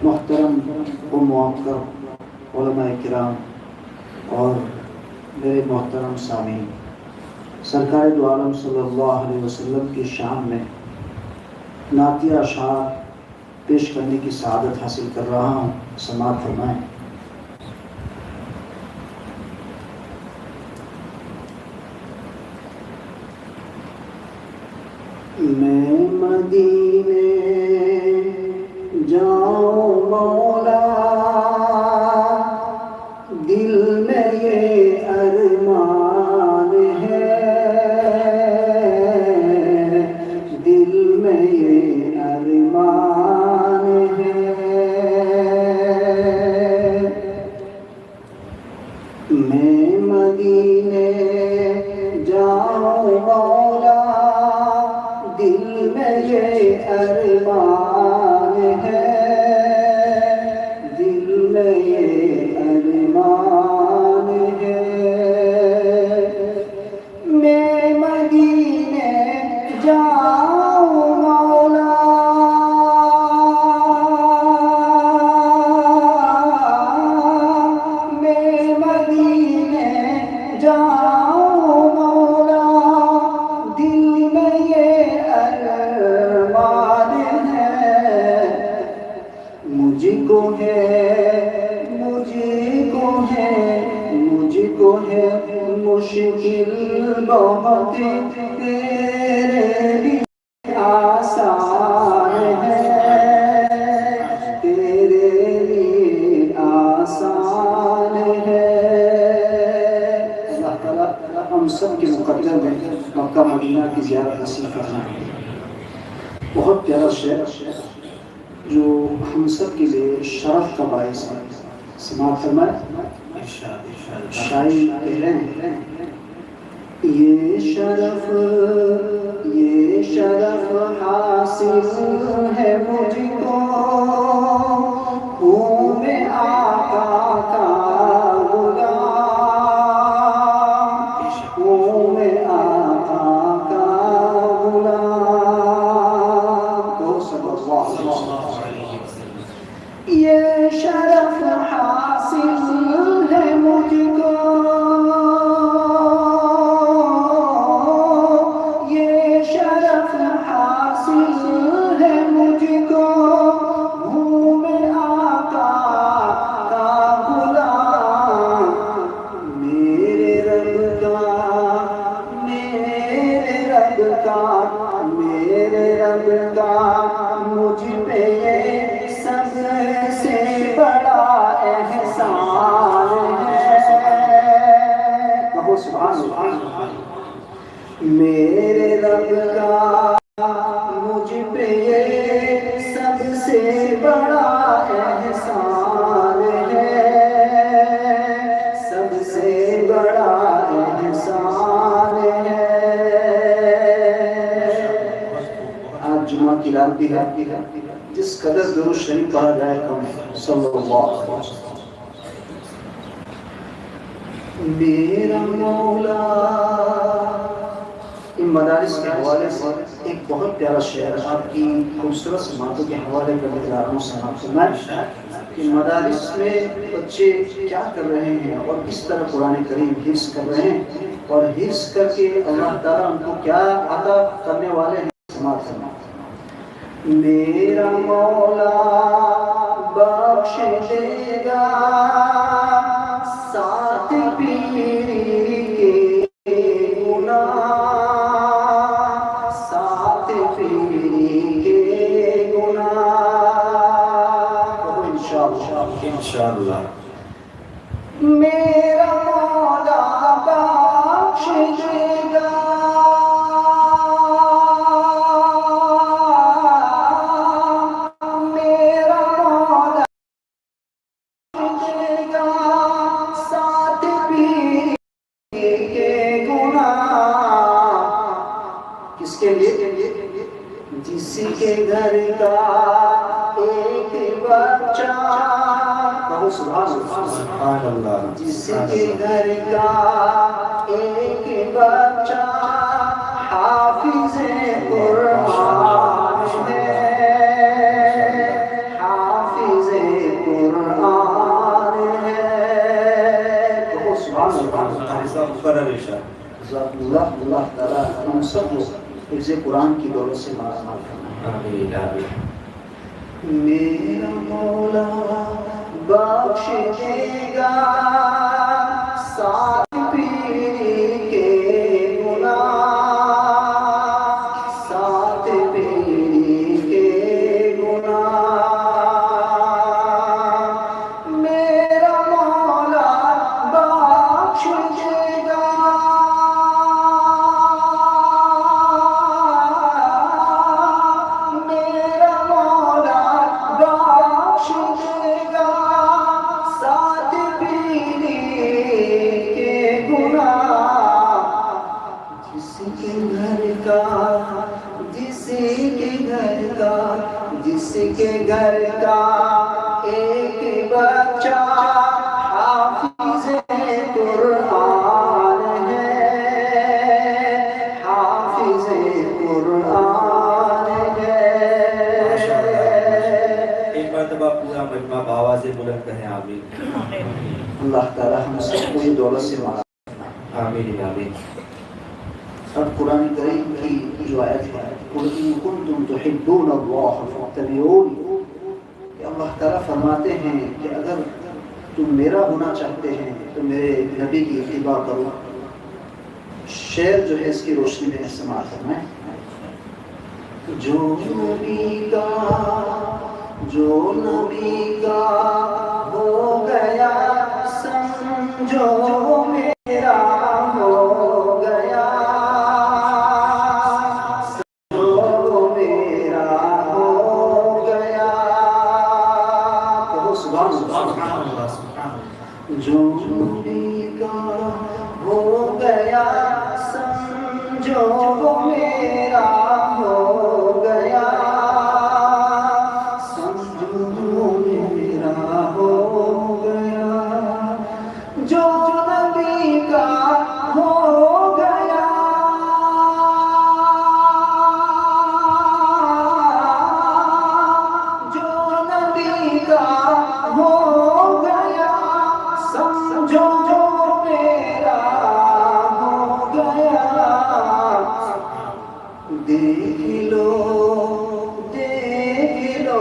محترم و معقر علماء کرام اور میرے محترم سامعین، سرکار دو عالم صلی اللہ علیہ وسلم کی شان میں نعتیہ اشعار پیش کرنے کی سعادت حاصل کر رہا ہوں، سماعت فرمائیں۔ میں مدینے جاؤں مولا، دل میں یہ ارمان ہے، دل میں یہ ارمان ہے۔ میں مدینے جاؤں مولا، دل میں یہ ارمان ہے، دل میں یہ ارمان ہے۔ میں مدینے جاؤں مولا، میں مدینے جاؤں مولا، دل میں یہ ارمان ہے۔ مجھ کو ہے، مجھ کو ہے، مجھ کو ہے مشکل بہت، تیرے لیے آسان ہے، تیرے لیے آسان ہے۔ اللہ تعالیٰ ہم سب کے مقدر میں مکہ مدینہ کی زیارت نصیب فرمائے۔ بہت پیارا شعر جو ہم سب کے لیے شرف کا باعث ہے، سماعت فرمائے۔ شاعر کہہ رہے ہیں، یہ شرف حاصل ہے مجھ کو، ہوں میں آقا کا غلام، ہوں میں آقا کا غلام۔ تو صلی اللہ علیہ وسلم، یہ شرف حاصل ہے مجھ کو، یہ شرف حاصل ہے مجھ کو، ہوں میں آقا کا غلام۔ میرے رب کا، میرے رب کا، میرے رب کا مجھ پہ یہ سب سے بڑا احسان ہے۔ کہو سبحان اللہ۔ میرے رب کا مجھ پہ یہ سب سے بڑا احسان ہے، سب سے بڑا احسان ہے۔ آج جمعہ کی رات بھی ہے، جس قدر درود شریف پڑھا جائے کم ہے، صلی اللہ علیہ وسلم۔ میرا مولا، ان مدارس کے حوالے سے ایک بہت پیارا شعر آپ کی خوبصورت سماعتوں کے حوالے کرنے جا رہا ہوں، سماعت فرمائیں کہ مدارس میں بچے کیا کر رہے ہیں اور کس طرح قرآن کریم حفظ کر رہے ہیں، اور حفظ کر کے اللہ تعالیٰ ان کو کیا عطا کرنے والے ہیں، سماعت فرمائیں۔ میرا مولا بخش دے گا ساتھ پیری کے گناہ، ساتھ پیری کے گناہ۔ انشاءاللہ میرا مولا بخش دے گا، جس کے گھر کا ایک بچہ، کہو سبحان اللہ، جس کے گھر کا ایک بچہ حافظ قرآن ہے، حافظ اللہ تعالیٰ ہم سب کو حفظ قرآن کی دولت سے مالا مال فرمائے. آمین. میرا مولا بخش دے گا ساتھ پیری کے گناہ، ساتھ پیری کے گناہ. میرا مولا بخش دے گا، میرا مولا بخش دے گا ساتھ پیری کے گناہ. جس کے گھر کا، جس کے گھر کا، جس کے گھر کا ایک بچہ حافظ قرآن ہے، حافظ قرآن ہے. ایک مرتبہ پورا مجمع بآواز بلند کہیں آمین. اللہ تعالیٰ ہم سب کو یہ دولت سے مالا. آمین آمین. اب قرآن کریم کی جو آیت ہے قُلْ إِن كُنتُمْ تُحِبُّونَ اللَّهَ فَاتَّبِعُونِی، کہ اللہ تعالیٰ فرماتے ہیں کہ اگر تم میرا ہونا چاہتے ہیں تو میرے نبی کی اتباع کرو. شعر جو ہے اس کی روشنی میں استعمال کرنا ہے. جو نبی کا ہو گیا سمجھو میرا ہو گیا، سمجھو میرا ہو گیا. کہو سبحان اللہ. جو نبی کا ہو گیا سمجھو میرا ہو گیا، سمجھو میرا ہو گیا. جو نبی کا ہو گیا، جو نبی کا ہو گیا سمجھو میرا ہو گیا. دیکھ لو دیکھ لو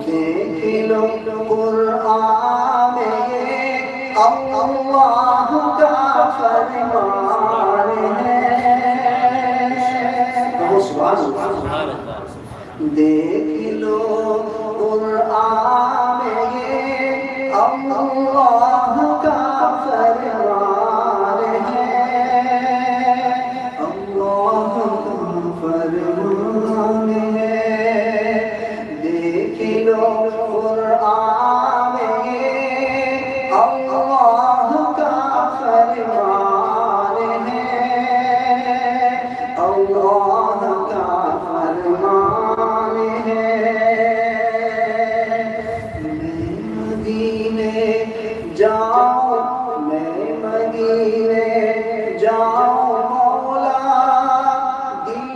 دیکھ لو قرآن میں اللہ کا فرمان ہے. سبحان اللہ. دیکھ لو قرآن میں اللہ کا فرمان ہے، اللہ کا فرمان ہے. دیکھ لو قرآن میں اللہ کا فرمان ہے، اللہ کا فرمان ہے. میں مدینے جاؤں، میں مدینے جاؤں مولا، دل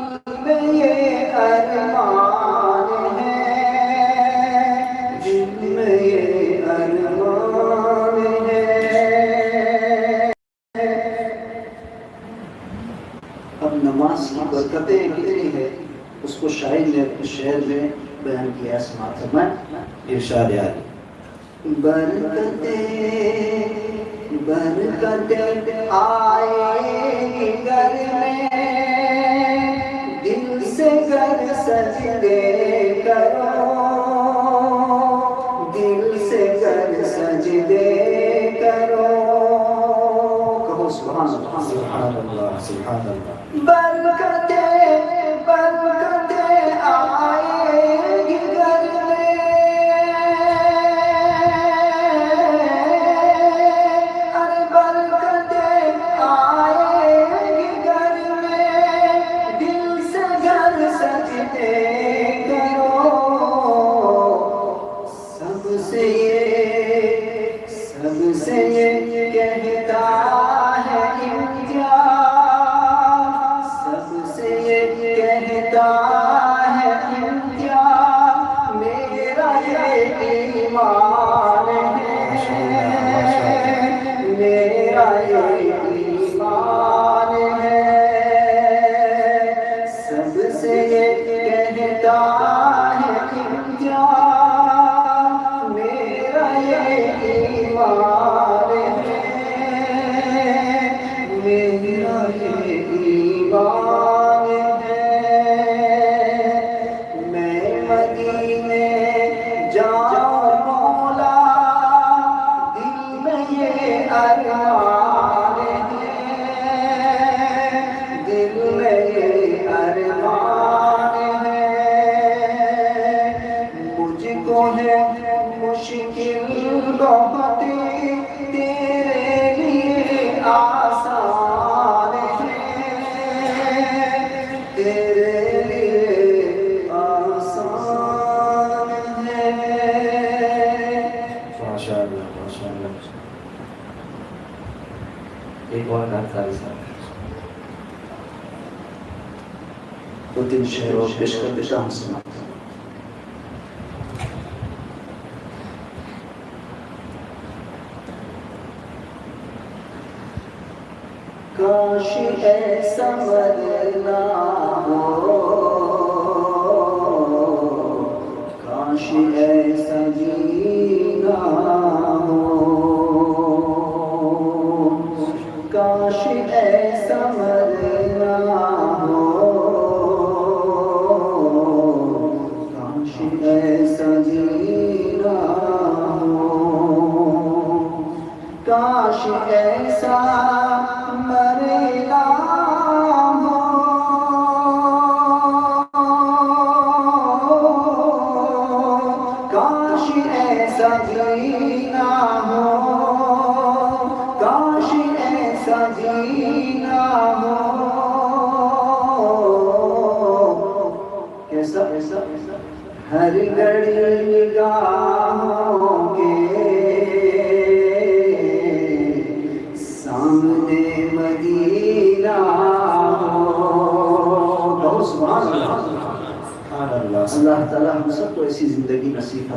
میں یہ ارمان ہے، دل میں یہ ارمان ہے. اب نماز کی برکتیں کتنی ہے اس کو شاعر نے اپنے شعر میں بیان کیا. سماعت فرمائیں. ارشاد عالی. برکتیں آئے گی گھر میں، دل سے گھر سجدے کرو، دل سے گھر سجدے کرو. کہو سبحان اللہ. سبحان اللہ سبحان اللہ. برکتیں آئے گی گھر میں، ارے برکتیں آئے گی گھر میں، دل سے گھر سجدے کرو. سب سے یہ کہتا ہے امتیاز، سب سے یہ کہتا ہے امتیاز، میرا یہ ایمان ہے، میرا یہ ایمان جاؤ مولا دل میں یہ ارمان ہے، دل میں یہ ارمان ہے، مجھ کو ہے مشکل بہت تیرے لیے آسان ہے، تیرے لیے آسان ہے۔ ماشاء اللہ ماشاء اللہ۔ ایک اور گانا ساری صاحب دو تین شعر اور پیش کر دیتا ہوں سنا۔ کاش ایسا مرنا ہو، کاش ایسا جینا ہو، کاش ایسا مرنا ہو، کاش ایسا جینا ہو، کاش ایسا مرنا ہو، کاش ایسا جینا ہو، کاش ایسا جینا ہو، کیسا ہر گھڑی نگاہوں کے سامنے مدینہ ہو۔ بہت سبحان اللہ۔ سبحان اللہ۔ اللہ تعالیٰ ہم سب کو ایسی زندگی نصیب